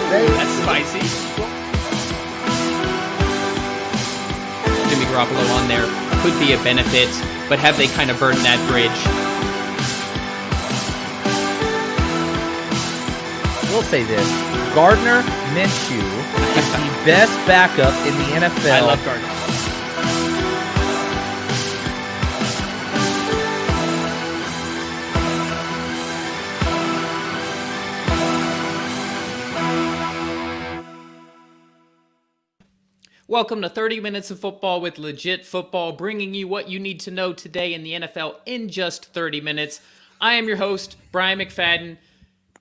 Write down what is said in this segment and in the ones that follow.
That's spicy. Jimmy Garoppolo on there could be a benefit, but have they kind of burned that bridge? We'll say this. Gardner Minshew is the best backup in the NFL. I love Gardner. Welcome to 30 Minutes of Football with Legit Football, bringing you what you need to know today in the NFL in just 30 minutes. I am your host, Brian McFadden.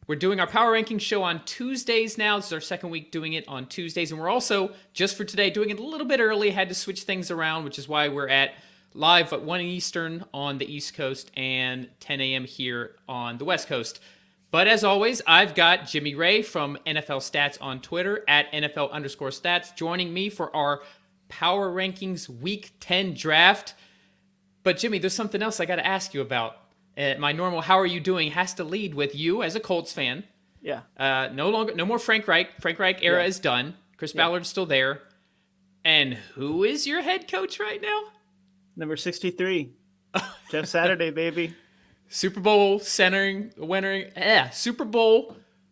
We're doing our Power Rankings show on Tuesdays now. This is our second week doing it on Tuesdays. And we're also, just for today, doing it a little bit early. Had to switch things around, which is why we're at live at 1 Eastern on the East Coast and 10 a.m. here on the West Coast. But as always, I've got Jimmy Ray from NFL Stats on Twitter at NFL_stats joining me for our Power Rankings Week 10 draft. But Jimmy, there's something else I got to ask you about. My normal "How are you doing?" has to lead with you as a Colts fan. Yeah. No more Frank Reich. Frank Reich era is done. Chris Ballard's still there. And who is your head coach right now? Number 63. Jeff Saturday, baby. Super Bowl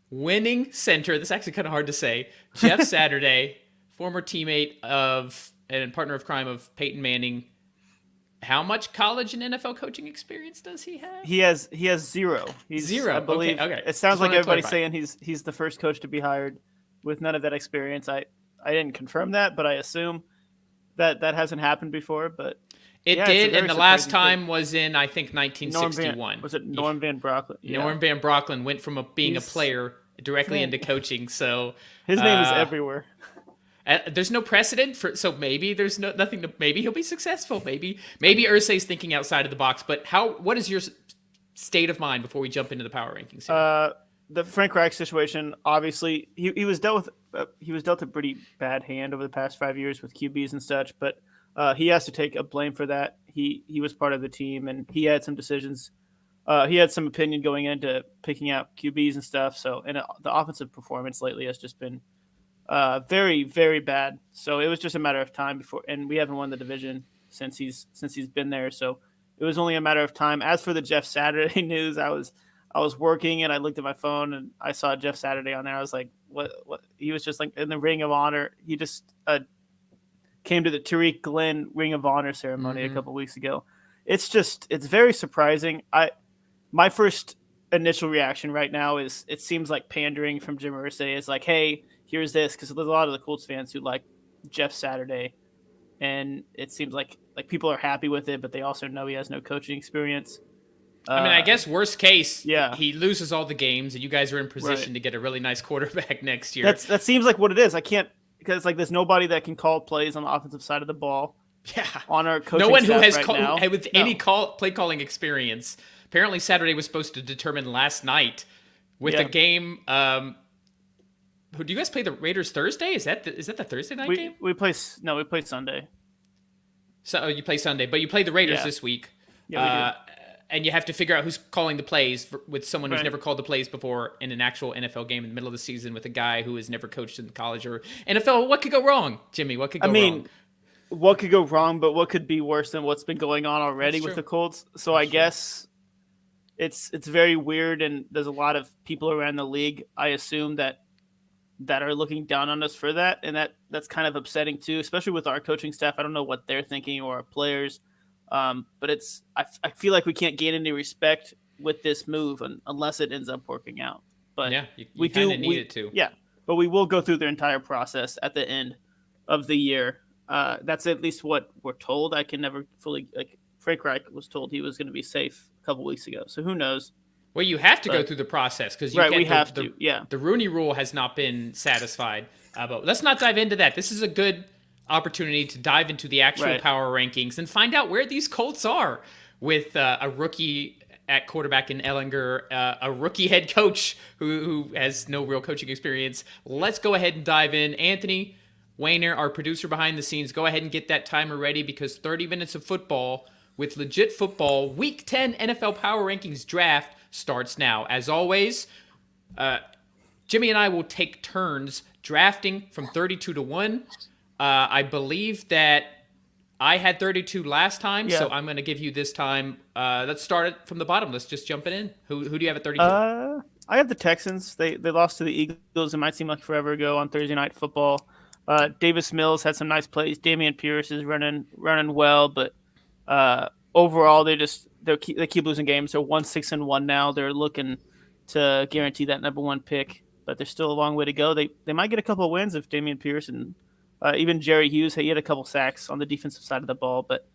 winning center. This is actually kind of hard to say. Jeff Saturday, former teammate of and partner of crime of Peyton Manning. How much college and NFL coaching experience does he have? He has zero. He's zero. I believe. Okay. It sounds Just like wanted to everybody's clarify. saying he's the first coach to be hired with none of that experience. I didn't confirm that, but I assume that hasn't happened before. But It yeah, did, it's a and the very last surprising time was in, I think, 1961. Was it Norm Van Brocklin? Yeah. Norm Van Brocklin went from being a He's- player directly into coaching. So His name is everywhere. There's no precedent for, so maybe there's nothing to, maybe he'll be successful. Maybe Irsay's thinking outside of the box. But what is your state of mind before we jump into the power rankings here? The Frank Reich situation, obviously, he was dealt a pretty bad hand over the past 5 years with QBs and such, but he has to take a blame for that. He was part of the team, and he had some decisions. He had some opinion going into picking out QBs and stuff. So, and the offensive performance lately has just been very, very bad. So it was just a matter of time before, and we haven't won the division since he's been there. So it was only a matter of time. As for the Jeff Saturday news, I was working and I looked at my phone and I saw Jeff Saturday on there. I was like, what? He was just like in the Ring of Honor. He just came to the Tariq Glenn Ring of Honor ceremony a couple weeks ago. It's very surprising. My first initial reaction right now is it seems like pandering from Jim Irsay. Is like, hey, here's this, because there's a lot of the Colts fans who like Jeff Saturday, and it seems like people are happy with it, but they also know he has no coaching experience. I guess worst case, yeah. he loses all the games, and you guys are in position to get a really nice quarterback next year. That seems like what it is. I can't, because like there's nobody that can call plays on the offensive side of the ball. Yeah, on our coaching no one who staff has right now. any play calling experience. Apparently, Saturday was supposed to determine last night with a game. Do you guys play the Raiders Thursday? Is that the Thursday night game? We play Sunday. So you play Sunday, but you play the Raiders this week. Yeah, we do. And you have to figure out who's calling the plays with someone who's never called the plays before in an actual NFL game in the middle of the season with a guy who has never coached in college or NFL. What could go wrong, Jimmy? What could go wrong? What could go wrong, but what could be worse than what's been going on already with the Colts? So I guess it's very weird, and there's a lot of people around the league, I assume, that are looking down on us for that, and that's kind of upsetting too, especially with our coaching staff. I don't know what they're thinking or our players, but I feel like we can't gain any respect with this move unless it ends up working out. But yeah, we kind of need it to. Yeah, but we will go through the entire process at the end of the year. That's at least what we're told. I can never fully, like Frank Reich was told he was going to be safe a couple weeks ago. So who knows? Well, you have to go through the process because we have to. Yeah, the Rooney Rule has not been satisfied. But let's not dive into that. This is a good opportunity to dive into the actual power rankings and find out where these Colts are with a rookie at quarterback in Ellinger, a rookie head coach who has no real coaching experience. Let's go ahead and dive in. Anthony Wayner, our producer behind the scenes, go ahead and get that timer ready because 30 minutes of football with Legit Football Week 10 NFL Power Rankings Draft starts now. As always, Jimmy and I will take turns drafting from 32 to 1. I believe that I had 32 last time, so I'm going to give you this time. Let's start it from the bottom. Let's just jump it in. Who do you have at 32? I have the Texans. They lost to the Eagles. It might seem like forever ago on Thursday Night Football. Davis Mills had some nice plays. Damian Pierce is running well, but overall they keep losing games. They're 1-6-1 now. They're looking to guarantee that number 1 pick, but there's still a long way to go. They might get a couple of wins if Damian Pierce and even Jerry Hughes. He had a couple sacks on the defensive side of the ball, but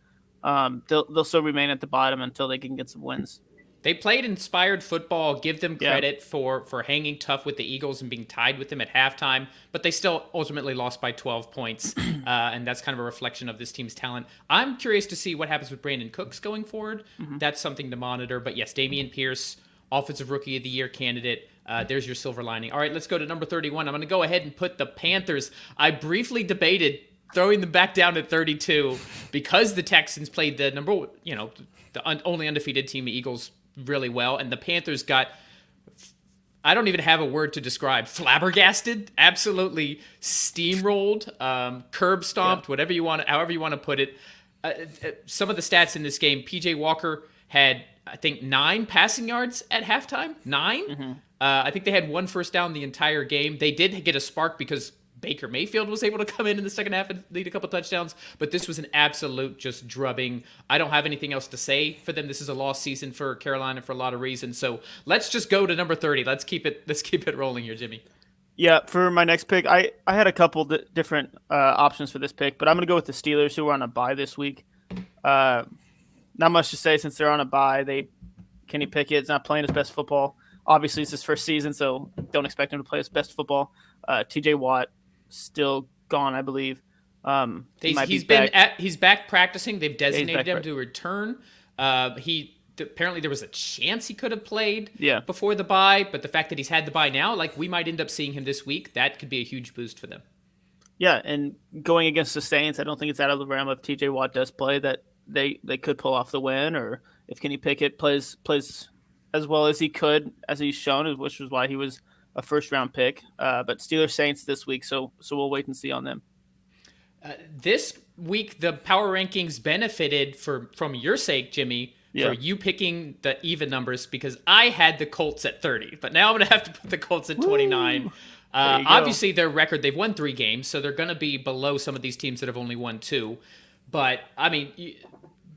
they'll still remain at the bottom until they can get some wins. They played inspired football. Give them credit for hanging tough with the Eagles and being tied with them at halftime, but they still ultimately lost by 12 points, and that's kind of a reflection of this team's talent. I'm curious to see what happens with Brandon Cooks going forward. That's something to monitor. But yes, Damian Pierce, Offensive Rookie of the Year candidate. There's your silver lining. All right, let's go to number 31. I'm going to go ahead and put the Panthers. I briefly debated throwing them back down to 32 because the Texans played the only undefeated team, the Eagles, really well, and the Panthers got, I don't even have a word to describe, flabbergasted, absolutely steamrolled, curb stomped, however you want to put it. Some of the stats in this game: PJ Walker had, I think, 9 passing yards at halftime. 9. I think they had 1 first down the entire game. They did get a spark because Baker Mayfield was able to come in the second half and lead a couple touchdowns, but this was an absolute just drubbing. I don't have anything else to say for them. This is a lost season for Carolina for a lot of reasons. So let's just go to number 30. Let's keep it rolling here, Jimmy. Yeah, for my next pick, I had a couple different options for this pick, but I'm going to go with the Steelers, who are on a bye this week. Not much to say since they're on a bye. Kenny Pickett's not playing his best football. Obviously, it's his first season, so don't expect him to play his best football. TJ Watt still gone, I believe. He's back practicing. They've designated him to return. Apparently there was a chance he could have played before the bye, but the fact that he's had the bye now, like, we might end up seeing him this week. That could be a huge boost for them. Yeah, and going against the Saints, I don't think it's out of the realm if TJ Watt does play that they could pull off the win, or if Kenny Pickett plays as well as he could, as he's shown, which was why he was a first-round pick. But Steelers Saints this week, so we'll wait and see on them. This week, the power rankings benefited from your sake, Jimmy, for you picking the even numbers, because I had the Colts at 30, but now I'm going to have to put the Colts at 29. Obviously, their record, they've won 3 games, so they're going to be below some of these teams that have only won 2. But, I mean,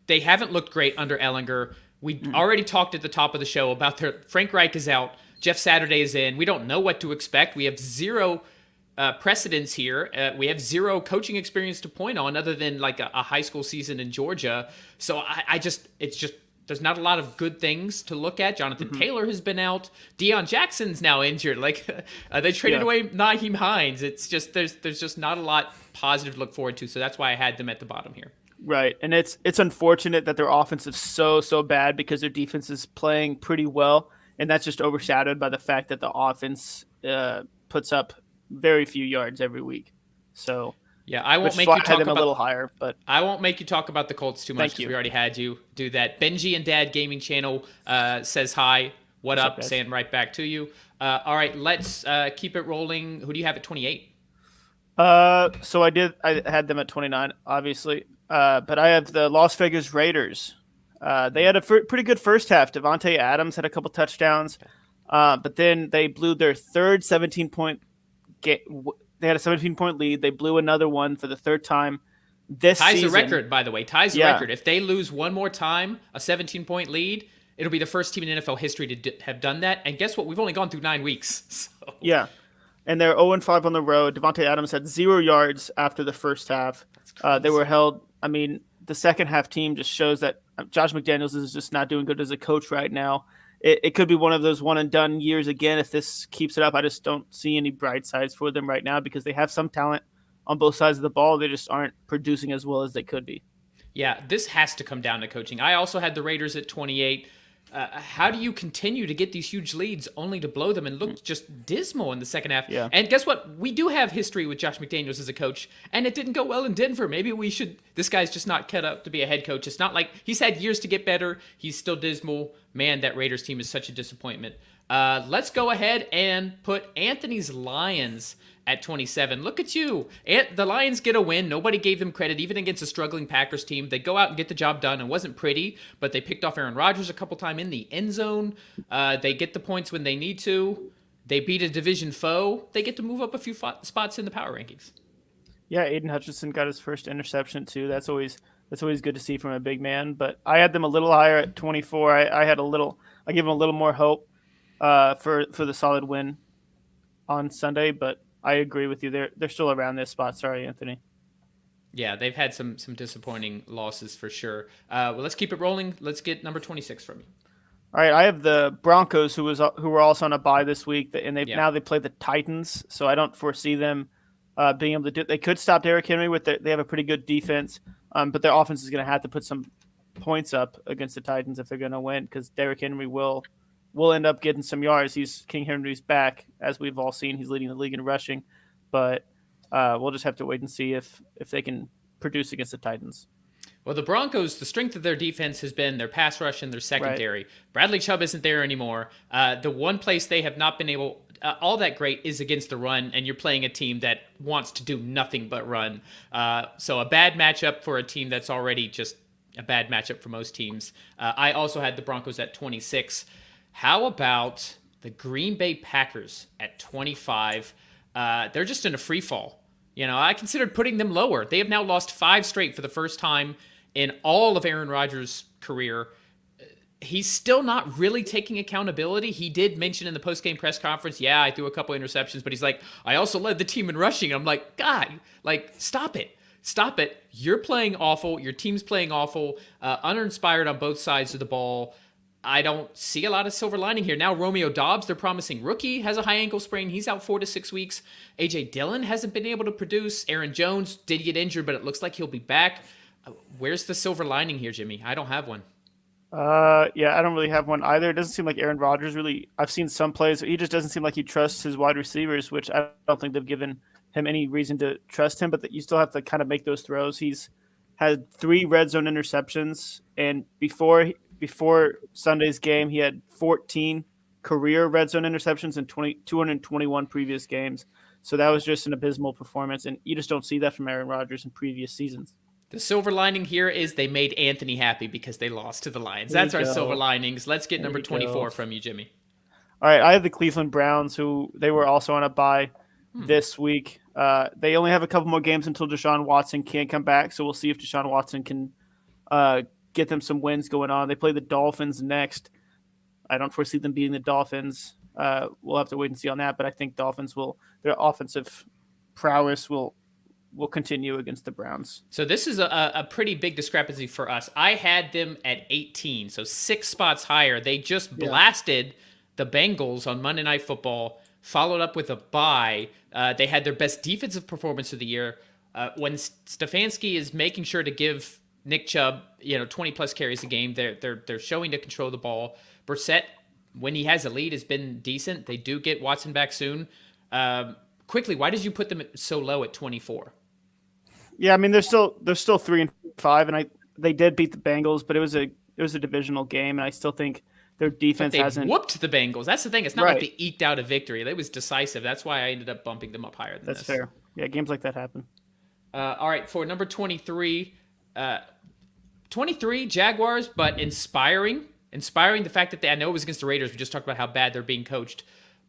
they haven't looked great under Ellinger. We already talked at the top of the show about Frank Reich is out. Jeff Saturday is in. We don't know what to expect. We have 0 precedence here. We have 0 coaching experience to point on other than like a high school season in Georgia. So there's not a lot of good things to look at. Jonathan Taylor has been out. Deion Jackson's now injured. Like they traded away Naheem Hines. It's just there's just not a lot positive to look forward to. So that's why I had them at the bottom here. Right, and it's unfortunate that their offense is so bad because their defense is playing pretty well, and that's just overshadowed by the fact that the offense puts up very few yards every week. So yeah, I won't make you talk about a little higher, but I won't make you talk about the Colts too much because we already had you do that. Benji and Dad Gaming Channel says hi. What's up? Saying right back to you. All right, let's keep it rolling. Who do you have at 28? So I had them at 29, obviously. But I have the Las Vegas Raiders. They had a pretty good first half. Devontae Adams had a couple touchdowns, but then they blew their third 17-point game. They had a 17-point lead. They blew another one for the third time this season. Ties the record, by the way. Ties the record. If they lose one more time, a 17-point lead, it'll be the first team in NFL history to have done that. And guess what? We've only gone through 9 weeks. So. Yeah. And they're 0-5 on the road. Devontae Adams had 0 yards after the first half. They were held. I mean, the second half team just shows that Josh McDaniels is just not doing good as a coach right now. It could be one of those one and done years again if this keeps it up. I just don't see any bright sides for them right now because they have some talent on both sides of the ball. They just aren't producing as well as they could be. Yeah, this has to come down to coaching. I also had the Raiders at 28. How do you continue to get these huge leads only to blow them and look just dismal in the second half? Yeah. And guess what? We do have history with Josh McDaniels as a coach, and it didn't go well in Denver. Maybe we should – this guy's just not cut up to be a head coach. It's not like – he's had years to get better. He's still dismal. Man, that Raiders team is such a disappointment. Let's go ahead and put Anthony's Lions at 27. Look at you. The Lions get a win. Nobody gave them credit, even against a struggling Packers team. They go out and get the job done. It wasn't pretty, but they picked off Aaron Rodgers a couple times in the end zone. They get the points when they need to. They beat a division foe. They get to move up a few spots in the power rankings. Yeah, Aiden Hutchinson got his first interception too. That's always good to see from a big man. But I had them a little higher at 24. I give them a little more hope for the solid win on Sunday. But I agree with you. They're still around this spot. Sorry, Anthony. Yeah, they've had some disappointing losses for sure. Well, let's keep it rolling. Let's get number 26 from you. All right, I have the Broncos who were also on a bye this week, and now they play the Titans. So I don't foresee them being able to do it. They could stop Derrick Henry they have a pretty good defense, but their offense is going to have to put some points up against the Titans if they're going to win, because Derrick Henry will end up getting some yards. King Henry's back, as we've all seen. He's leading the league in rushing, but we'll just have to wait and see if they can produce against the Titans. Well, the Broncos, the strength of their defense has been their pass rush and their secondary. Right. Bradley Chubb isn't there anymore. The one place they have not been able all that great is against the run, and you're playing a team that wants to do nothing but run. So a bad matchup for a team that's already just a bad matchup for most teams. I also had the Broncos at 26. How about the Green Bay Packers at 25? They're just in a free fall. I considered putting them lower. They have now lost 5 straight for the first time in all of Aaron Rodgers' career. He's still not really taking accountability. He did mention in the post-game press conference, yeah, I threw a couple interceptions, but he's like, I also led the team in rushing. And I'm like, God, stop it. Stop it. You're playing awful. Your team's playing awful. Uninspired on both sides of the ball. I don't see a lot of silver lining here. Now Romeo Doubs, their promising rookie, has a high ankle sprain. He's out 4 to 6 weeks. A.J. Dillon hasn't been able to produce. Aaron Jones did get injured, but it looks like he'll be back. Where's the silver lining here, Jimmy? I don't have one. Yeah, I don't really have one either. It doesn't seem like Aaron Rodgers really. I've seen some plays. He just doesn't seem like he trusts his wide receivers, which I don't think they've given him any reason to trust him. But you still have to kind of make those throws. He's had 3 red zone interceptions, and before Sunday's game, he had 14 career red zone interceptions in 221 previous games. So that was just an abysmal performance, and you just don't see that from Aaron Rodgers in previous seasons. The silver lining here is they made Anthony happy because they lost to the Lions. That's our silver linings. Let's get number 24 from you, Jimmy. All right, I have the Cleveland Browns, who they were also on a bye this week. They only have a couple more games until Deshaun Watson can't come back, so we'll see if Deshaun Watson can get them some wins going on. They play the Dolphins next. I don't foresee them beating the Dolphins. We'll have to wait and see on that, but I think their offensive prowess will continue against the Browns. So this is a pretty big discrepancy for us. I had them at 18, so 6 spots higher. They just blasted the Bengals on Monday Night Football, followed up with a bye. They had their best defensive performance of the year. When Stefanski is making sure to give Nick Chubb, 20-plus carries a game, they're showing to control the ball. Brissett, when he has a lead, has been decent. They do get Watson back soon. Quickly, why did you put them so low at 24? Yeah, I mean they're still 3-5, and they did beat the Bengals, but it was a divisional game, and I still think their defense hasn't whooped the Bengals. That's the thing. It's not like they eked out a victory. It was decisive. That's why I ended up bumping them up higher than this. That's fair. Yeah, games like that happen. All right, for number 23, 23 Jaguars, but inspiring the fact that I know it was against the Raiders. We just talked about how bad they're being coached.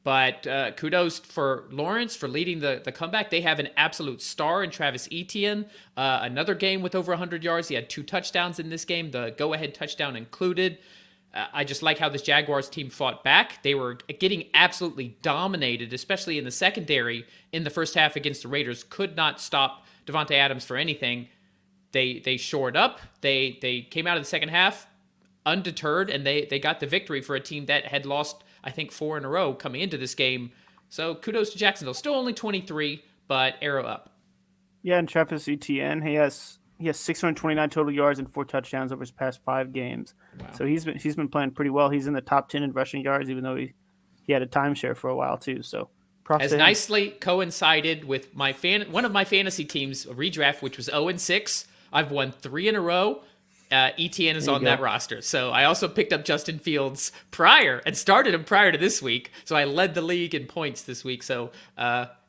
But kudos for Lawrence for leading the comeback. They have an absolute star in Travis Etienne. Another game with over 100 yards. He had 2 touchdowns in this game, the go-ahead touchdown included. I just like how this Jaguars team fought back. They were getting absolutely dominated, especially in the secondary in the first half against the Raiders. Could not stop Devontae Adams for anything. They shored up. They came out of the second half undeterred, and they got the victory for a team that had lost, I think, 4 in a row coming into this game. So kudos to Jacksonville. Still only 23, but arrow up. Yeah, and Travis Etienne, he has 629 total yards and 4 touchdowns over his past 5 games. Wow. So he's been playing pretty well. He's in the top 10 in rushing yards, even though he had a timeshare for a while too. So props has to him. Nicely coincided with one of my fantasy teams, a redraft, which was 0-6. I've won 3 in a row. ETN is There you on that go. roster. So I also picked up Justin Fields prior and started him prior to this week. So I led the league in points this week. So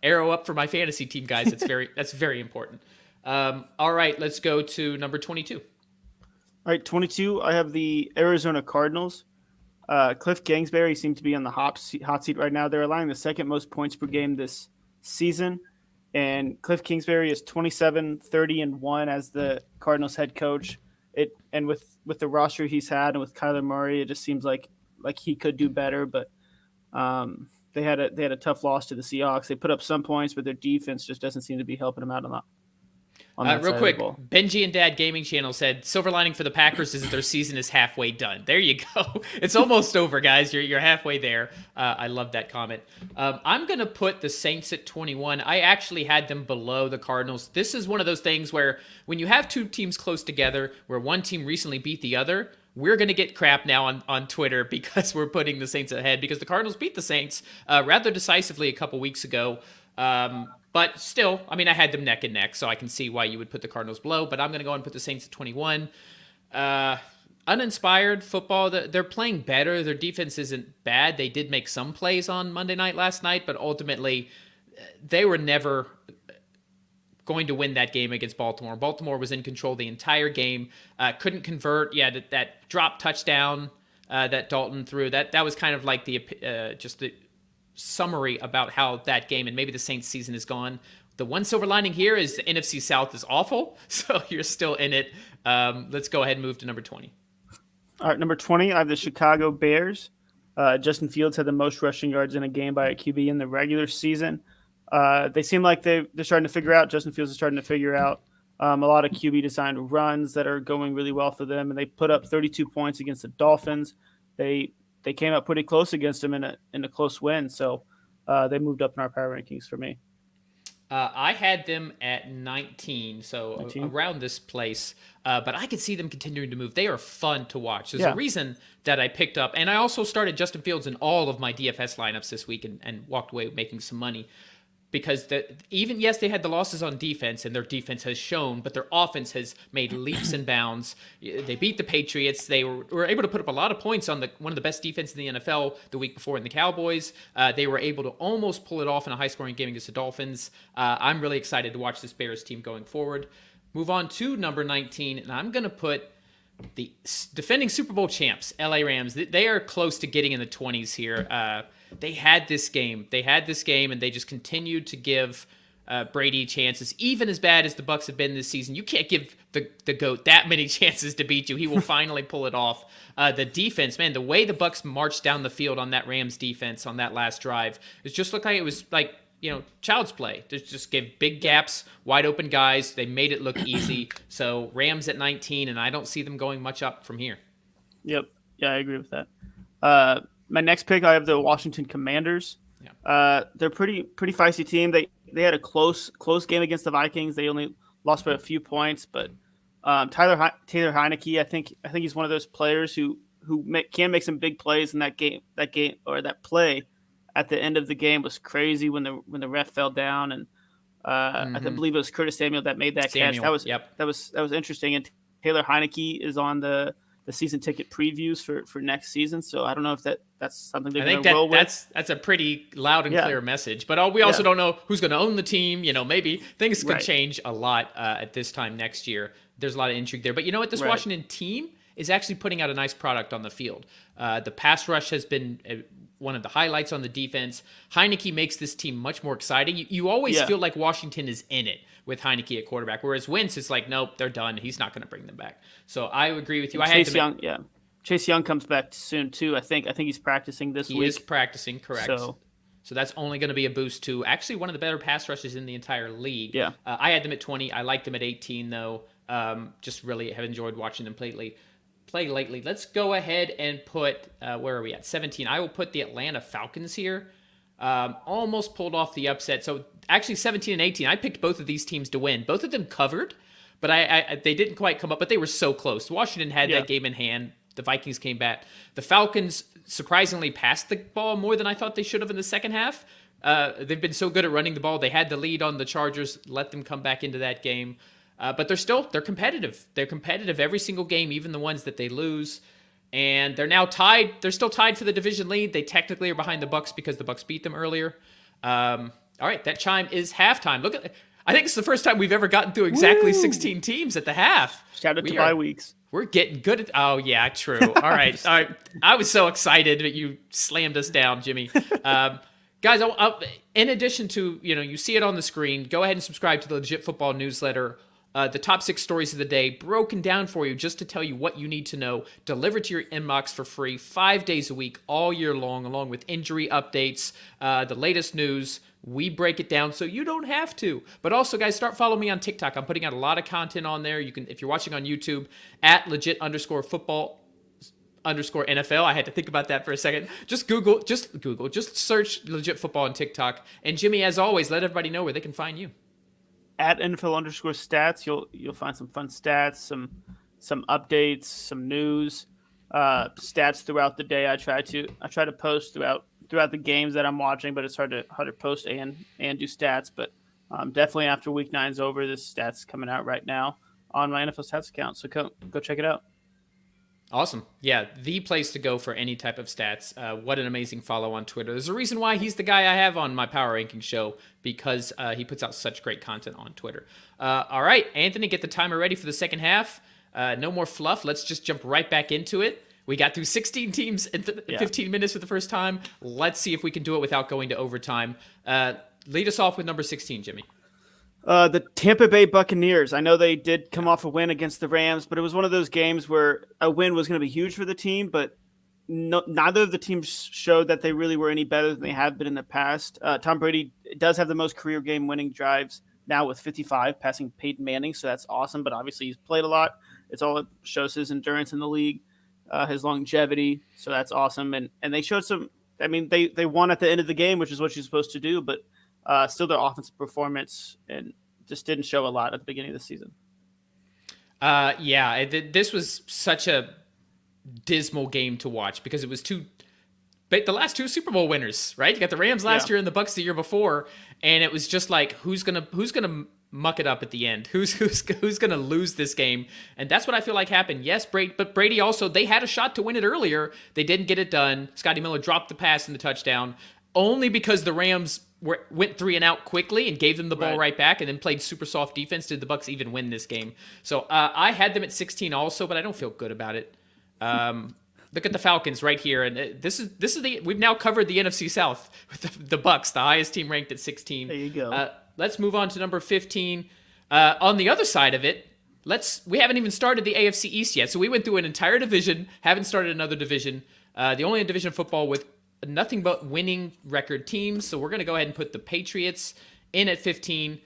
arrow up for my fantasy team, guys. That's very important. All right, let's go to number 22. All right, 22. I have the Arizona Cardinals. Cliff Kingsbury seemed to be on the hot seat right now. They're allowing the second most points per game this season. And Cliff Kingsbury is 27-30-1 as the Cardinals head coach. And with the roster he's had and with Kyler Murray, it just seems like he could do better. But they had a tough loss to the Seahawks. They put up some points, but their defense just doesn't seem to be helping them out on that Real side quick, of the ball. Benji and Dad Gaming Channel said silver lining for the Packers is that their season is halfway done. There you go. It's almost over, guys. You're halfway there. I love that comment. I'm gonna put the Saints at 21. I actually had them below the Cardinals. This is one of those things where when you have two teams close together, where one team recently beat the other, we're going to get crap now on Twitter because we're putting the Saints ahead because the Cardinals beat the Saints rather decisively a couple weeks ago. But still, I mean, I had them neck and neck, so I can see why you would put the Cardinals below. But I'm going to go and put the Saints at 21. Uninspired football, they're playing better. Their defense isn't bad. They did make some plays on Monday night last night, but ultimately they were never going to win that game against Baltimore. Baltimore was in control the entire game, couldn't convert. Yeah, that drop touchdown that Dalton threw, that was kind of like just the summary about how that game and maybe the Saints season is gone. The one silver lining here is the NFC South is awful, so you're still in it. Let's go ahead and move to number 20. All right, number 20, I have the Chicago Bears. Justin Fields had the most rushing yards in a game by a QB in the regular season. They seem like they're starting to figure out. Justin Fields is starting to figure out a lot of QB-designed runs that are going really well for them, and they put up 32 points against the Dolphins. They came up pretty close against them in a close win, so they moved up in our power rankings for me. I had them at 19, so 19? Around this place. But I could see them continuing to move. They are fun to watch. There's a reason that I picked up, and I also started Justin Fields in all of my DFS lineups this week and walked away making some money. Because yes, they had the losses on defense, and their defense has shown, but their offense has made leaps and bounds. They beat the Patriots. They were able to put up a lot of points on one of the best defenses in the NFL the week before in the Cowboys. They were able to almost pull it off in a high-scoring game against the Dolphins. I'm really excited to watch this Bears team going forward. Move on to number 19, and I'm going to put the defending Super Bowl champs, LA Rams. They are close to getting in the 20s here. They had this game, and they just continued to give Brady chances. Even as bad as the Bucs have been this season, you can't give the GOAT that many chances to beat you. He will finally pull it off. The defense, man, the way the Bucs marched down the field on that Rams defense on that last drive, it just looked like it was like, child's play. They just gave big gaps, wide open guys. They made it look easy. So Rams at 19, and I don't see them going much up from here. Yep. Yeah, I agree with that. My next pick, I have the Washington Commanders. Yeah. They're pretty feisty team. They had a close game against the Vikings. They only lost by a few points, but Taylor Heineke, I think he's one of those players who can make some big plays in that game or that play at the end of the game was crazy when the ref fell down, and I believe it was Curtis Samuel that made that catch. That was interesting. And Taylor Heineke is on the season ticket previews for next season. So I don't know if that's something they're going to roll with. That's a pretty loud and clear message. But we also don't know who's going to own the team. Maybe things could change a lot at this time next year. There's a lot of intrigue there. But you know what? This Washington team is actually putting out a nice product on the field. The pass rush has been one of the highlights on the defense. Heineke makes this team much more exciting. You always feel like Washington is in it with Heineke at quarterback, whereas Wentz is like, nope, they're done. He's not going to bring them back. So I agree with you. Chase Young comes back soon too. I think he's practicing this week. He is practicing, correct. So that's only going to be a boost to actually one of the better pass rushes in the entire league. Yeah. I had them at 20. I liked them at 18 though. Just really have enjoyed watching them play lately. Let's go ahead and put where are we at? 17. I will put the Atlanta Falcons here. Almost pulled off the upset. So actually 17 and 18. I picked both of these teams to win. Both of them covered, but they didn't quite come up, but they were so close. Washington had that game in hand. The Vikings came back. The Falcons surprisingly passed the ball more than I thought they should have in the second half. They've been so good at running the ball. They had the lead on the Chargers, let them come back into that game. But they're competitive. They're competitive every single game, even the ones that they lose. And they're now tied. They're still tied for the division lead. They technically are behind the Bucks because the Bucks beat them earlier. All right, that chime is halftime. Look at, I think it's the first time we've ever gotten through exactly 16 teams at the half. Shout out to bye weeks. We're getting good at. Oh yeah, true. All right, all right. I was so excited that you slammed us down, Jimmy. Guys, in addition to, you see it on the screen, go ahead and subscribe to the Legit Football newsletter. The top 6 stories of the day broken down for you just to tell you what you need to know, delivered to your inbox for free 5 days a week all year long, along with injury updates, the latest news. We break it down so you don't have to. But also, guys, start following me on TikTok. I'm putting out a lot of content on there. You can, if you're watching on YouTube, at legit_football_NFL. I had to think about that for a second. Just search Legit Football on TikTok. And Jimmy, as always, let everybody know where they can find you. At NFL_stats, you'll find some fun stats, some updates, some news, stats throughout the day. I try to post throughout the games that I'm watching, but it's hard to post and do stats. But definitely after Week 9's over, this stats coming out right now on my NFL Stats account. So go check it out. Awesome. Yeah, the place to go for any type of stats. What an amazing follow on Twitter. There's a reason why he's the guy I have on my Power Ranking show, because he puts out such great content on Twitter. All right, Anthony, get the timer ready for the second half. No more fluff. Let's just jump right back into it. We got through 16 teams in 15 minutes for the first time. Let's see if we can do it without going to overtime. Lead us off with number 16, Jimmy. The Tampa Bay Buccaneers. I know they did come off a win against the Rams, but it was one of those games where a win was going to be huge for the team, but neither of the teams showed that they really were any better than they have been in the past. Tom Brady does have the most career game-winning drives now with 55, passing Peyton Manning, so that's awesome, but obviously he's played a lot. It's all it shows his endurance in the league, his longevity, so that's awesome. And they showed some – I mean, they won at the end of the game, which is what you're supposed to do, but still their offensive performance and just didn't show a lot at the beginning of the season. This was such a dismal game to watch because it was the last 2 Super Bowl winners, right? You got the Rams last year and the Bucks the year before, and it was just like who's gonna muck it up at the end? Who's gonna lose this game? And that's what I feel like happened. Yes, but Brady also, they had a shot to win it earlier. They didn't get it done. Scotty Miller dropped the pass in the touchdown only because the Rams went 3 and out quickly and gave them the ball right back and then played super soft defense. Did the Bucks even win this game? So I had them at 16 also, but I don't feel good about it. Look at the Falcons right here, and this is we've now covered the NFC South with the Bucks, the highest team ranked at 16. There you go. Let's move on to number 15. On the other side of it, we haven't even started the AFC East yet, so we went through an entire division, haven't started another division. The only division of football with nothing but winning record teams. So we're going to go ahead and put the Patriots in at 15.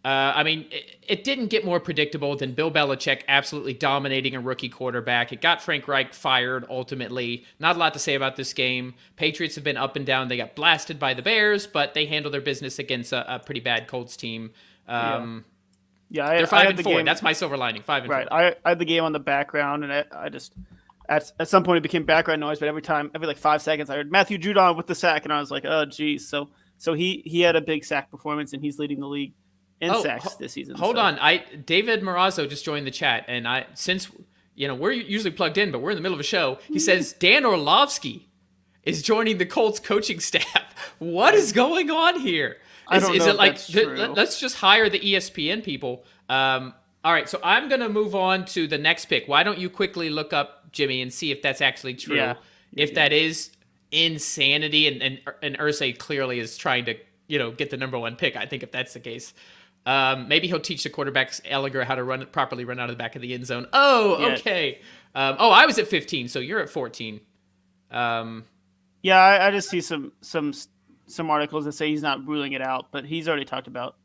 It didn't get more predictable than Bill Belichick absolutely dominating a rookie quarterback. It got Frank Reich fired ultimately. Not a lot to say about this game. Patriots have been up and down. They got blasted by the Bears, but they handled their business against a pretty bad Colts team. They're 5-4. That's my silver lining. 5-4. Right. I had the game on the background, and I just at some point it became background noise. But every 5 seconds, I heard Matthew Judon with the sack, and I was like, oh, geez. So he had a big sack performance, and he's leading the league in sacks this season. Hold on. David Morazzo just joined the chat, and since we're usually plugged in, but we're in the middle of a show, he says Dan Orlovsky is joining the Colts coaching staff. What is going on here? I don't know if that's true. Let's just hire the ESPN people? All right, so I'm going to move on to the next pick. Why don't you quickly look up, Jimmy, and see if that's actually true? Yeah. If that is insanity, and Irsay clearly is trying to get the number 1 pick. I think if that's the case. Maybe he'll teach the quarterbacks Ellinger how to properly run out of the back of the end zone. Oh, okay. I was at 15, so you're at 14. I just see some articles that say he's not ruling it out, but he's already talked about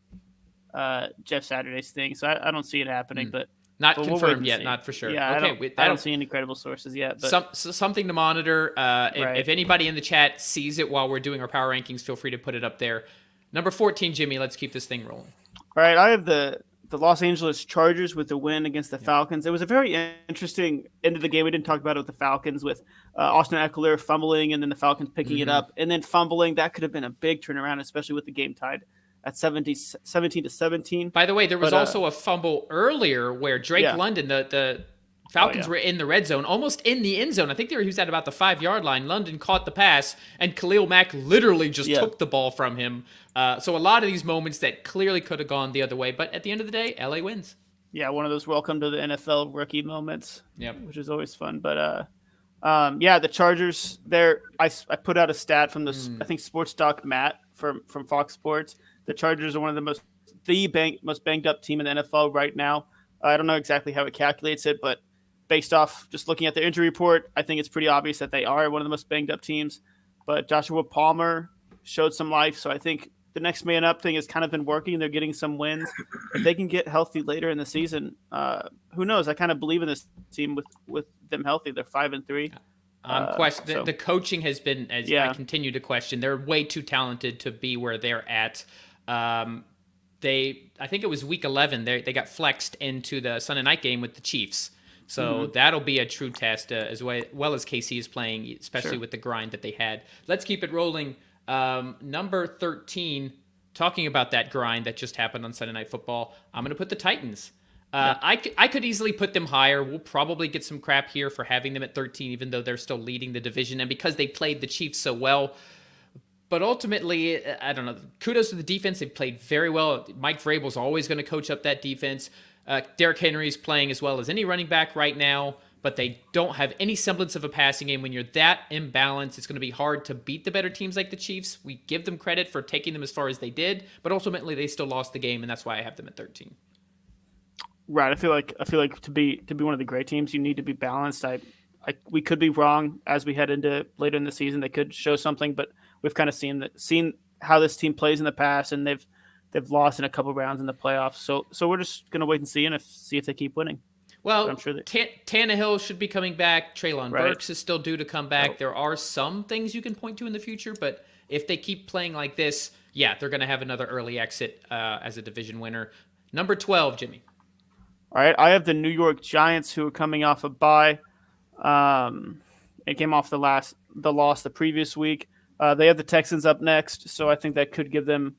Jeff Saturday's thing, so I don't see it happening. But not confirmed yet, not for sure. Yeah, okay, I don't see any credible sources yet. But something to monitor. If anybody in the chat sees it while we're doing our power rankings, feel free to put it up there. Number 14, Jimmy. Let's keep this thing rolling. All right, I have the Los Angeles Chargers with the win against the Falcons. It was a very interesting end of the game. We didn't talk about it with the Falcons, with Austin Eckler fumbling and then the Falcons picking it up and then fumbling. That could have been a big turnaround, especially with the game tied at 17-17. By the way, there was But, also a fumble earlier where Drake yeah. London, the Falcons yeah. were in the red zone, almost in the end zone. I think he was at about the 5-yard line. London caught the pass, and Khalil Mack literally just took the ball from him. So a lot of these moments that clearly could have gone the other way. But at the end of the day, LA wins. Yeah, one of those welcome to the NFL rookie moments, Yep. which is always fun. But the Chargers. I put out a stat from I think Sports Doc Matt from Fox Sports. The Chargers are one of the most banged up team in the NFL right now. I don't know exactly how it calculates it, but based off just looking at the injury report, I think it's pretty obvious that they are one of the most banged up teams. But Joshua Palmer showed some life, so I think the next man up thing has kind of been working. They're getting some wins. If they can get healthy later in the season, who knows? I kind of believe in this team with them healthy. They're 5-3. The coaching has been, I continue to question. They're way too talented to be where they're at. I think it was week 11. They got flexed into the Sunday night game with the Chiefs. So that'll be a true test as well as KC is playing, especially with the grind that they had. Let's keep it rolling. Number 13, talking about that grind that just happened on Sunday Night Football, I'm going to put the Titans. I could easily put them higher. We'll probably get some crap here for having them at 13, even though they're still leading the division and because they played the Chiefs so well. But ultimately, I don't know. Kudos to the defense. They've played very well. Mike Vrabel's always going to coach up that defense. Derrick Henry's playing as well as any running back right now, but they don't have any semblance of a passing game. When you're that imbalanced, it's going to be hard to beat the better teams like the Chiefs. We give them credit for taking them as far as they did, but ultimately they still lost the game, and that's why I have them at 13. Right. I feel like to be one of the great teams, you need to be balanced. We could be wrong as we head into later in the season. They could show something, but we've kind of seen how this team plays in the past, and they've lost in a couple rounds in the playoffs. So we're just gonna wait and see if they keep winning. Well, I'm sure Tannehill should be coming back. Treylon Right. Burks is still due to come back. There are some things you can point to in the future, but if they keep playing like this, they're going to have another early exit as a division winner. Number 12, Jimmy. All right, I have the New York Giants, who are coming off a bye. It came off the loss the previous week. They have the Texans up next, so I think that could give them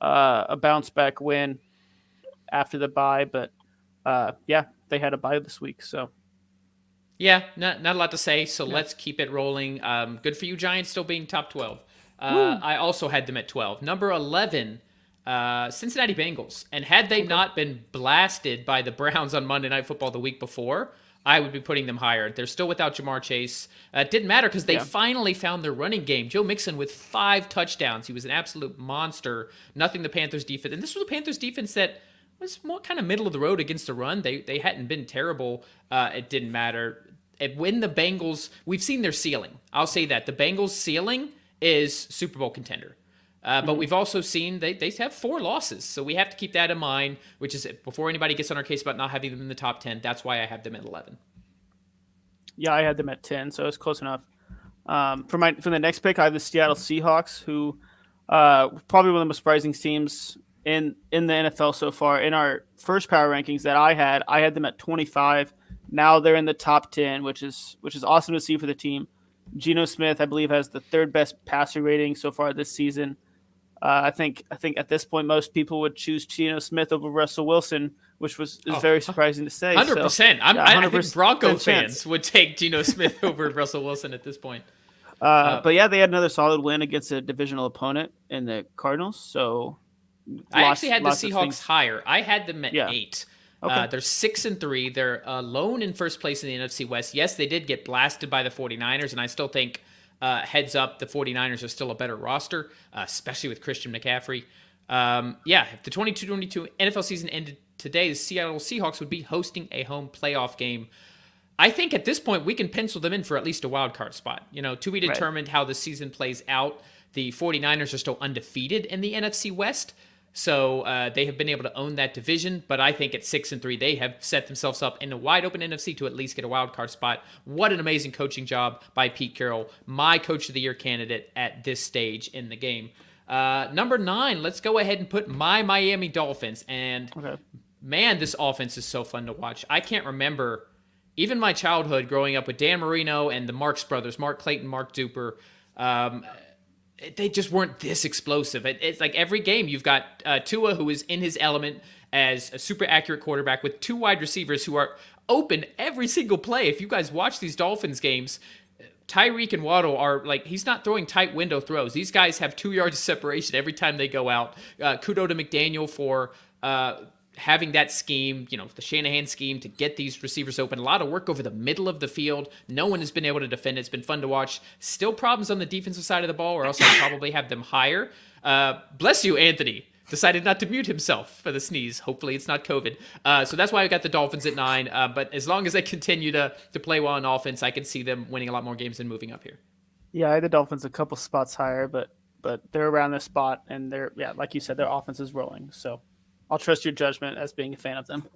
a bounce back win after the bye. But they had a bye this week, so not a lot to say. So let's keep it rolling. Good for you, Giants, still being top 12. I also had them at 12. Number 11. Cincinnati Bengals. And had they not been blasted by the Browns on Monday Night Football the week before, I would be putting them higher. They're still without Jamar Chase. It didn't matter because they finally found their running game. Joe Mixon with 5 touchdowns. He was an absolute monster. Nothing the Panthers defense. And this was a Panthers defense that was more kind of middle of the road against the run. They hadn't been terrible. It didn't matter. When the Bengals, we've seen their ceiling. I'll say that. The Bengals' ceiling is Super Bowl contender. But we've also seen they have 4 losses, so we have to keep that in mind, which is before anybody gets on our case about not having them in the top 10. That's why I have them at 11. Yeah, I had them at 10, so it's close enough. For the next pick, I have the Seattle Seahawks, who probably one of the most surprising teams in the NFL so far. In our first power rankings that I had them at 25. Now they're in the top 10, which is awesome to see for the team. Geno Smith, I believe, has the 3rd best passer rating so far this season. I think at this point most people would choose Geno Smith over Russell Wilson, which is very surprising to say. 100%. So, I think Bronco fans would take Geno Smith over Russell Wilson at this point. But they had another solid win against a divisional opponent in the Cardinals. So I actually had the Seahawks higher. I had them at 8. Okay. They're 6-3. They're alone in first place in the NFC West. Yes, they did get blasted by the 49ers, and I still think heads up, the 49ers are still a better roster, especially with Christian McCaffrey. If the 2022 NFL season ended today, the Seattle Seahawks would be hosting a home playoff game. I think at this point we can pencil them in for at least a wild card spot. To be determined how the season plays out. The 49ers are still undefeated in the NFC West. So they have been able to own that division, but I think at 6-3, they have set themselves up in a wide open NFC to at least get a wild card spot. What an amazing coaching job by Pete Carroll, my Coach of the Year candidate at this stage in the game. Number 9, let's go ahead and put my Miami Dolphins. And man, this offense is so fun to watch. I can't remember even my childhood growing up with Dan Marino and the Marks brothers, Mark Clayton, Mark Duper. they just weren't this explosive. It's like every game you've got Tua, who is in his element as a super accurate quarterback with 2 wide receivers who are open every single play. If you guys watch these Dolphins games, Tyreek and Waddle are like, he's not throwing tight window throws. These guys have 2 yards of separation every time they go out. Kudo to McDaniel for having that scheme, the Shanahan scheme to get these receivers open. A lot of work over the middle of the field. No one has been able to defend it. It's been fun to watch. Still problems on the defensive side of the ball, or else I'd probably have them higher. Bless you, Anthony. Decided not to mute himself for the sneeze. Hopefully it's not COVID. So that's why I got the Dolphins at 9. But as long as they continue to play well on offense, I can see them winning a lot more games and moving up here. Yeah, I had the Dolphins a couple spots higher, but they're around this spot, and like you said, their offense is rolling. So I'll trust your judgment as being a fan of them.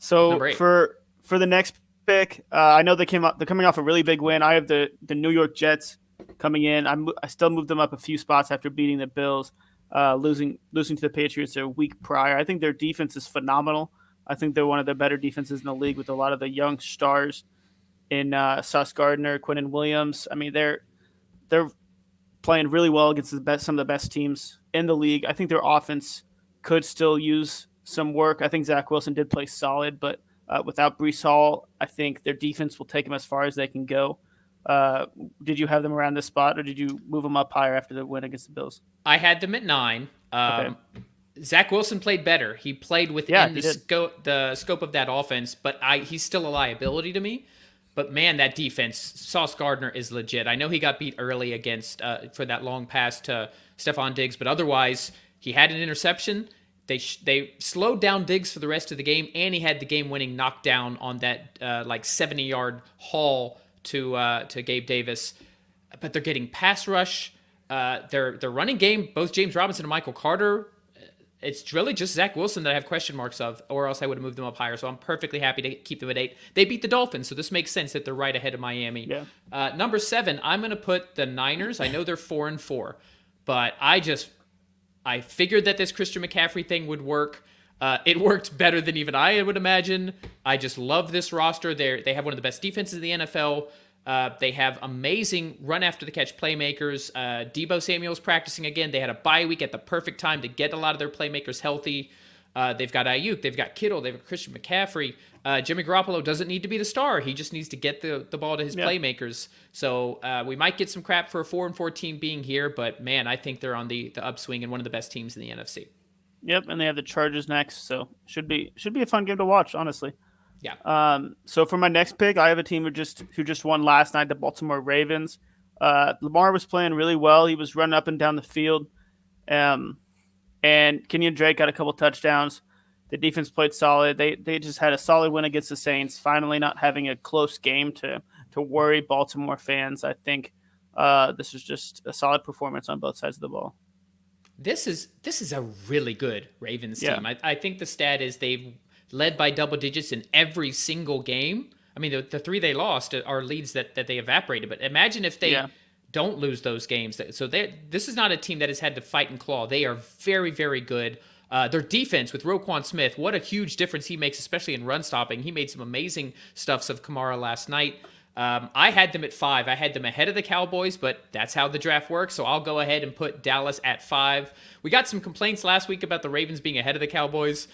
So for the next pick, I know they're coming off a really big win. I have the New York Jets coming in. I still moved them up a few spots after beating the Bills. Losing to the Patriots a week prior. I think their defense is phenomenal. I think they're one of the better defenses in the league with a lot of the young stars in Sauce Gardner, Quinnen Williams. I mean, they're playing really well against some of the best teams in the league. I think their offense could still use some work. I think Zach Wilson did play solid, but without Breece Hall, I think their defense will take them as far as they can go. Did you have them around this spot, or did you move them up higher after the win against the Bills? I had them at 9. Okay. Zach Wilson played better. He played within the scope of that offense, but he's still a liability to me. But man, that defense, Sauce Gardner is legit. I know he got beat early against for that long pass to Stephon Diggs, but otherwise he had an interception. They slowed down Diggs for the rest of the game, and he had the game-winning knockdown on that 70-yard haul to Gabe Davis. But they're getting pass rush. Their running game, both James Robinson and Michael Carter, it's really just Zach Wilson that I have question marks of, or else I would have moved them up higher. So I'm perfectly happy to keep them at 8. They beat the Dolphins, so this makes sense that they're right ahead of Miami. Yeah. Number 7, I'm going to put the Niners. I know they're 4-4, but I figured that this Christian McCaffrey thing would work. It worked better than even I would imagine. I just love this roster. They have one of the best defenses in the NFL. They have amazing run after the catch playmakers. Deebo Samuel's practicing again. They had a bye week at the perfect time to get a lot of their playmakers healthy. They've got Ayuk, they've got Kittle, they've got Christian McCaffrey. Jimmy Garoppolo doesn't need to be the star. He just needs to get the ball to his playmakers. So we might get some crap for a 4-4 team being here, but man, I think they're on the upswing and one of the best teams in the NFC. Yep, and they have the Chargers next, so should be a fun game to watch, honestly. Yeah. So for my next pick, I have a team who just won last night, the Baltimore Ravens. Lamar was playing really well. He was running up and down the field. And Kenyon Drake got a couple touchdowns. The defense played solid. They just had a solid win against the Saints, finally not having a close game to worry Baltimore fans. I think this is just a solid performance on both sides of the ball. This is a really good Ravens team. I think the stat is they've led by double digits in every single game. I mean, the 3 they lost are leads that they evaporated. But imagine if they don't lose those games. So this is not a team that has had to fight and claw. They are very, very good. Their defense with Roquan Smith, what a huge difference he makes, especially in run stopping. He made some amazing stuffs of Kamara last night. I had them at 5. I had them ahead of the Cowboys, but that's how the draft works. So I'll go ahead and put Dallas at 5. We got some complaints last week about the Ravens being ahead of the Cowboys.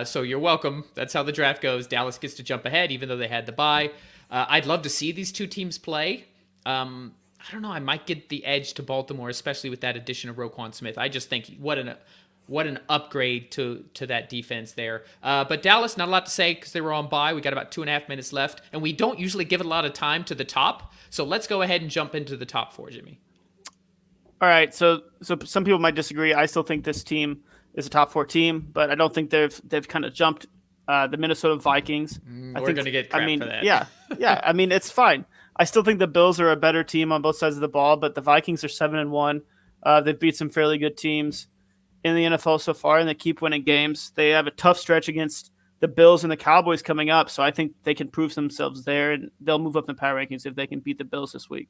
So you're welcome. That's how the draft goes. Dallas gets to jump ahead, even though they had the bye. I'd love to see these two teams play. I don't know. I might get the edge to Baltimore, especially with that addition of Roquan Smith. I just think what an upgrade to that defense there. But Dallas, not a lot to say because they were on bye. We got about 2.5 minutes left, and we don't usually give it a lot of time to the top. So let's go ahead and jump into the top 4, Jimmy. All right. So some people might disagree. I still think this team is a top 4 team, but I don't think they've kind of jumped the Minnesota Vikings. We're going to get crap for that. Yeah. I mean, it's fine. I still think the Bills are a better team on both sides of the ball, but the Vikings are 7-1. They've beat some fairly good teams in the NFL so far, and they keep winning games. They have a tough stretch against the Bills and the Cowboys coming up, so I think they can prove themselves there, and they'll move up in the power rankings if they can beat the Bills this week.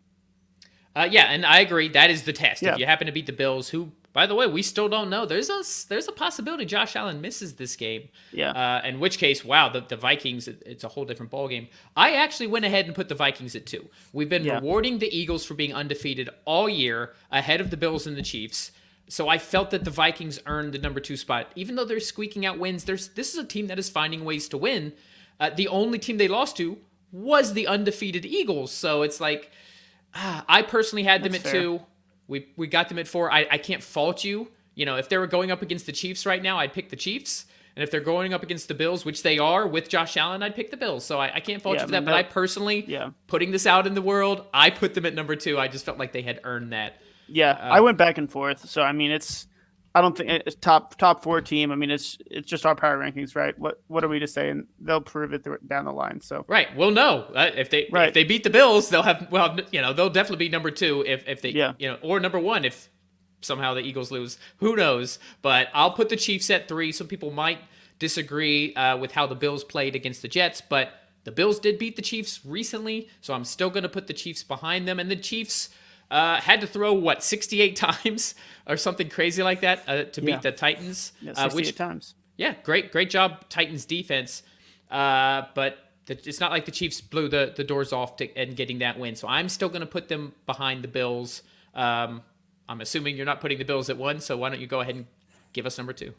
Yeah, and I agree. That is the test. Yeah. If you happen to beat the Bills, who, by the way, we still don't know. There's a possibility Josh Allen misses this game. Yeah. In which case, wow, the Vikings, it's a whole different ballgame. I actually went ahead and put the Vikings at 2. We've been rewarding the Eagles for being undefeated all year, ahead of the Bills and the Chiefs. So I felt that the Vikings earned the number 2 spot. Even though they're squeaking out wins, this is a team that is finding ways to win. The only team they lost to was the undefeated Eagles. So it's like, I personally had them at fair. 2. We got them at 4. I can't fault you. You know, if they were going up against the Chiefs right now, I'd pick the Chiefs. And if they're going up against the Bills, which they are with Josh Allen, I'd pick the Bills. So I can't fault you for that. But I personally, putting this out in the world, I put them at number 2. I just felt like they had earned that. Yeah, I went back and forth. So I mean, I don't think it's top 4 team. I mean, it's just our power rankings, right? What are we to say? And they'll prove it down the line. So right, we'll know if they beat the Bills, they'll definitely be number 2 if they or number 1 if somehow the Eagles lose. Who knows? But I'll put the Chiefs at 3. Some people might disagree with how the Bills played against the Jets, but the Bills did beat the Chiefs recently, so I'm still going to put the Chiefs behind them. And the Chiefs had to throw 68 times or something crazy like that to beat the Titans. 68 times. Yeah, great job, Titans defense. But it's not like the Chiefs blew the doors off and getting that win. So I'm still going to put them behind the Bills. I'm assuming you're not putting the Bills at 1, so why don't you go ahead and give us number 2?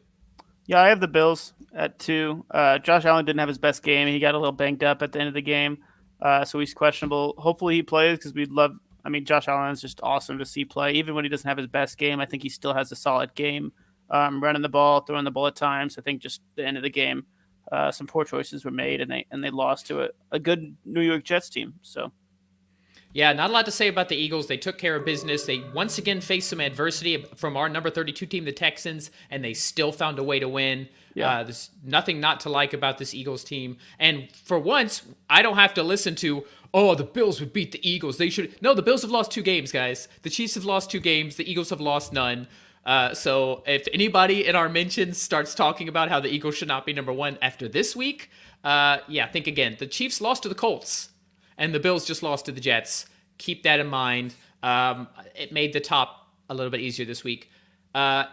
Yeah, I have the Bills at 2. Josh Allen didn't have his best game. He got a little banged up at the end of the game, so he's questionable. Hopefully he plays because we'd love – I mean, Josh Allen is just awesome to see play. Even when he doesn't have his best game, I think he still has a solid game, running the ball, throwing the ball at times. I think just the end of the game, some poor choices were made, and they lost to a good New York Jets team. So, yeah, not a lot to say about the Eagles. They took care of business. They once again faced some adversity from our number 32 team, the Texans, and they still found a way to win. Yeah. There's nothing not to like about this Eagles team. And for once, I don't have to listen to, oh, the Bills would beat the Eagles. They should. No, the Bills have lost 2 games, guys. The Chiefs have lost 2 games. The Eagles have lost none. So if anybody in our mentions starts talking about how the Eagles should not be number 1 after this week, think again. The Chiefs lost to the Colts, and the Bills just lost to the Jets. Keep that in mind. It made the top a little bit easier this week. By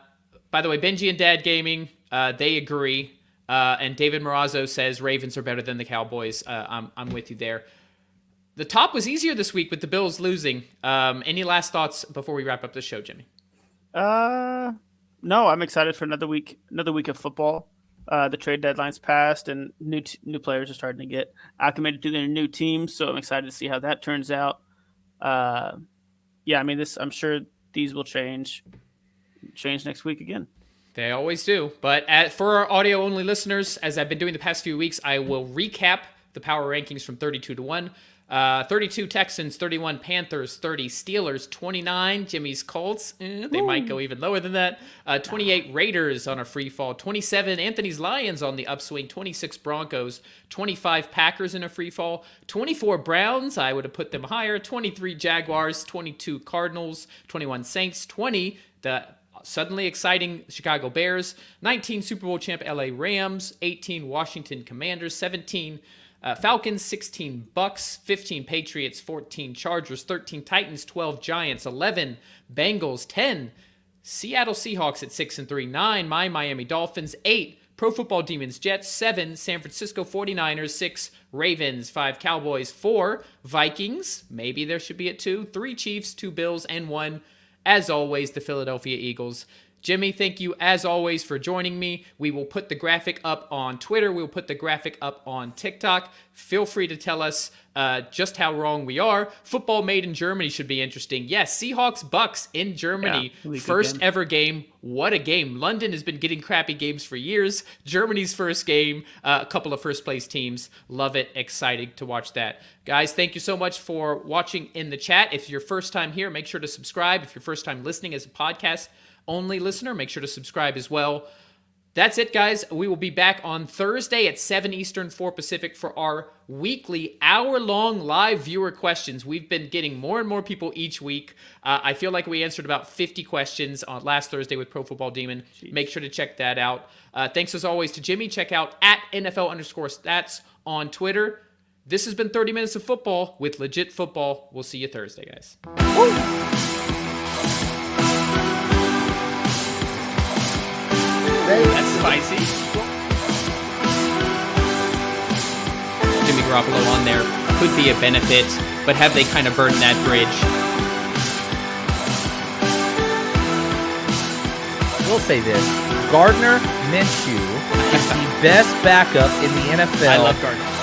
the way, Benji and Dad Gaming, they agree. And David Morazzo says Ravens are better than the Cowboys. I'm with you there. The top was easier this week with the Bills losing. Any last thoughts before we wrap up the show, Jimmy? No, I'm excited for another week of football. The trade deadline's passed, and new players are starting to get acclimated to their new teams. So I'm excited to see how that turns out. I mean, I'm sure these will change next week again. They always do. But for our audio-only listeners, as I've been doing the past few weeks, I will recap the power rankings from 32 to 1. 32 Texans, 31 Panthers, 30 Steelers, 29 Jimmy's Colts. They might go even lower than that. 28 Raiders on a free fall. 27 Anthony's Lions on the upswing. 26 Broncos. 25 Packers in a free fall. 24 Browns, I would have put them higher. 23 Jaguars. 22 Cardinals. 21 Saints. 20 the suddenly exciting Chicago Bears. 19 Super Bowl champ LA Rams. 18 Washington Commanders. 17 Falcons, 16 Bucks, 15 Patriots, 14 Chargers, 13 Titans, 12 Giants, 11 Bengals, 10 Seattle Seahawks at 6-3, 9 my Miami Dolphins, 8 Pro Football Demons Jets, 7 San Francisco 49ers, 6 Ravens, 5 Cowboys, 4 Vikings, maybe there should be at 2, 3 Chiefs, 2 Bills, and 1, as always, the Philadelphia Eagles. Jimmy, thank you as always for joining me. We will put the graphic up on Twitter. We'll put the graphic up on TikTok. Feel free to tell us just how wrong we are. Football made in Germany should be interesting. Yes, Seahawks Bucks in Germany. First ever game. What a game. London has been getting crappy games for years. Germany's first game. A couple of first place teams. Love it. Excited to watch that. Guys, thank you so much for watching in the chat. If you're first time here, make sure to subscribe. If you're first time listening as a podcast only listener, make sure to subscribe as well. That's it, guys. We will be back on Thursday at 7 Eastern, 4 Pacific for our weekly hour-long live viewer questions. We've been getting more and more people each week. I feel like we answered about 50 questions on last Thursday with Pro Football Demon. Jeez. Make sure to check that out. Thanks as always to Jimmy. Check out at NFL_stats on Twitter. This has been 30 Minutes of Football with Legit Football. We'll see you Thursday, guys. That's spicy. Jimmy Garoppolo on there could be a benefit, but have they kind of burned that bridge? We'll say this. Gardner Minshew is the best backup in the NFL. I love Gardner.